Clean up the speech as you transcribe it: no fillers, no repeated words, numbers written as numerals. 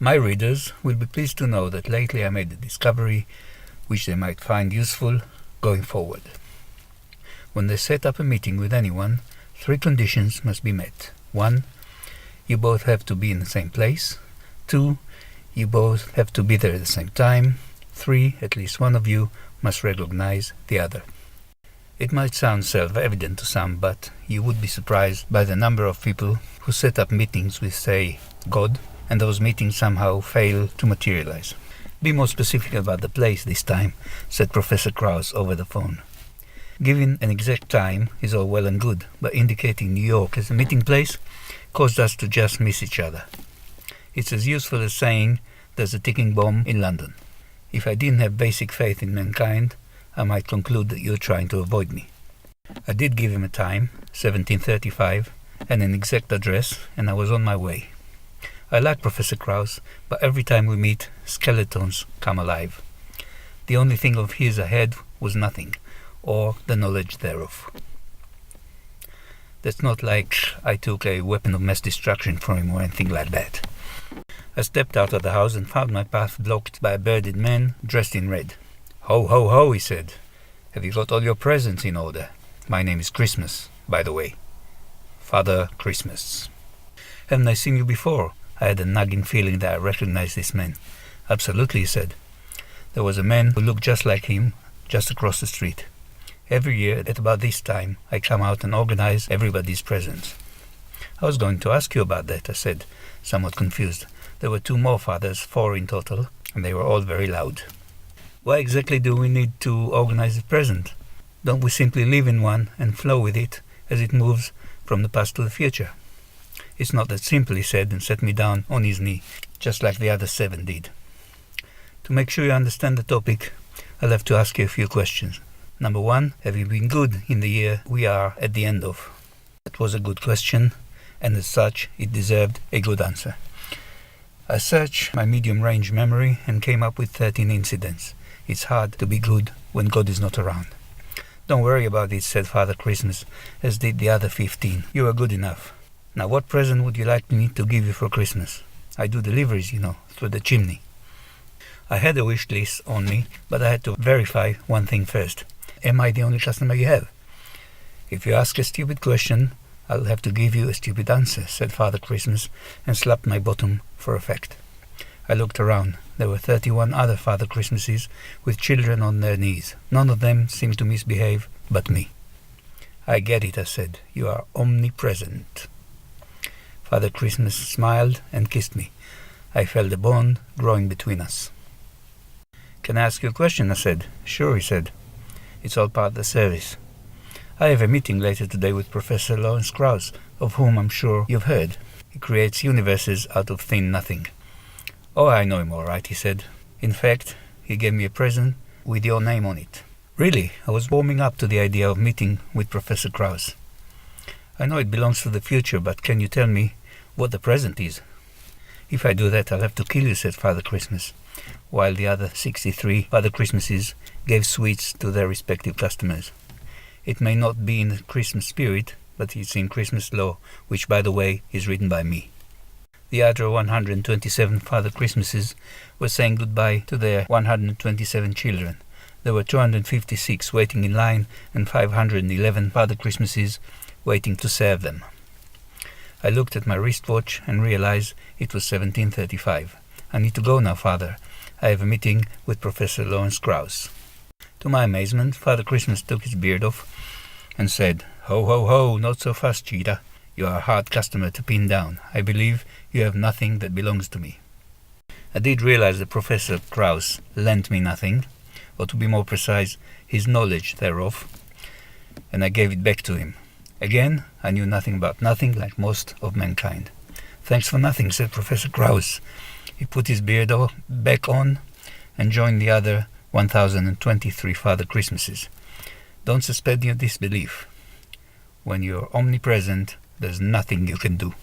My readers will be pleased to know that lately I made a discovery which they might find useful going forward. When they set up a meeting with anyone, 3 conditions must be met. 1. You both have to be in the same place. 2. You both have to be there at the same time. 3. At least one of you must recognize the other. It might sound self-evident to some, but you would be surprised by the number of people who set up meetings with, say, God, and those meetings somehow fail to materialize. Be more specific about the place this time, said Professor Krauss over the phone. Giving an exact time is all well and good, but indicating New York as a meeting place caused us to just miss each other. It's as useful as saying there's a ticking bomb in London. If I didn't have basic faith in mankind, I might conclude that you're trying to avoid me. I did give him a time, 17:35, and an exact address, and I was on my way. I like Professor Krauss, but every time we meet, skeletons come alive. The only thing of his ahead was nothing, or the knowledge thereof. That's not like I took a weapon of mass destruction from him or anything like that. I stepped out of the house and found my path blocked by a bearded man dressed in red. "Ho, ho, ho," he said. "Have you got all your presents in order? My name is Christmas, by the way. Father Christmas." "Haven't I seen you before?" I had a nagging feeling that I recognized this man. "Absolutely," he said. There was a man who looked just like him, just across the street. Every year, at about this time, I come out and organize everybody's presents. "I was going to ask you about that," I said, somewhat confused. There were 2 more fathers, 4 in total, and they were all very loud. "Why exactly do we need to organize a present? Don't we simply live in one and flow with it as it moves from the past to the future?" "It's not that simple," he said, and set me down on his knee, just like the other 7 did. "To make sure you understand the topic, I'll have to ask you a few questions. Number 1, have you been good in the year we are at the end of?" That was a good question, and as such, it deserved a good answer. I searched my medium-range memory and came up with 13 incidents. It's hard to be good when God is not around. "Don't worry about it," said Father Christmas, as did the other 15. "You are good enough. Now, what present would you like me to give you for Christmas? I do deliveries, through the chimney." I had a wish list on me, but I had to verify one thing first. Am I the only customer you have? "If you ask a stupid question, I'll have to give you a stupid answer," said Father Christmas, and slapped my bottom for effect. I looked around. There were 31 other Father Christmases with children on their knees. None of them seemed to misbehave but me. "I get it," I said. "You are omnipresent." Father Christmas smiled and kissed me. I felt a bond growing between us. "Can I ask you a question?" I said. "Sure," he said. "It's all part of the service. I have a meeting later today with Professor Lawrence Krauss, of whom I'm sure you've heard. He creates universes out of thin nothing." "Oh, I know him all right," he said. "In fact, he gave me a present with your name on it." "Really?" I was warming up to the idea of meeting with Professor Krauss. "I know it belongs to the future, but can you tell me what the present is?" "If I do that, I'll have to kill you," said Father Christmas, while the other 63 Father Christmases gave sweets to their respective customers. It may not be in the Christmas spirit, but it's in Christmas law, which, by the way, is written by me. The other 127 Father Christmases were saying goodbye to their 127 children. There were 256 waiting in line and 511 Father Christmases waiting to serve them. I looked at my wristwatch and realized it was 17:35. "I need to go now, Father. I have a meeting with Professor Lawrence Krauss." To my amazement, Father Christmas took his beard off and said, "Ho, ho, ho, not so fast, cheetah. You are a hard customer to pin down. I believe you have nothing that belongs to me." I did realize that Professor Krauss lent me nothing, or to be more precise, his knowledge thereof, and I gave it back to him. Again, I knew nothing about nothing, like most of mankind. "Thanks for nothing," said Professor Krauss. He put his beard back on and joined the other 1,023 Father Christmases. "Don't suspend your disbelief. When you're omnipresent, there's nothing you can do."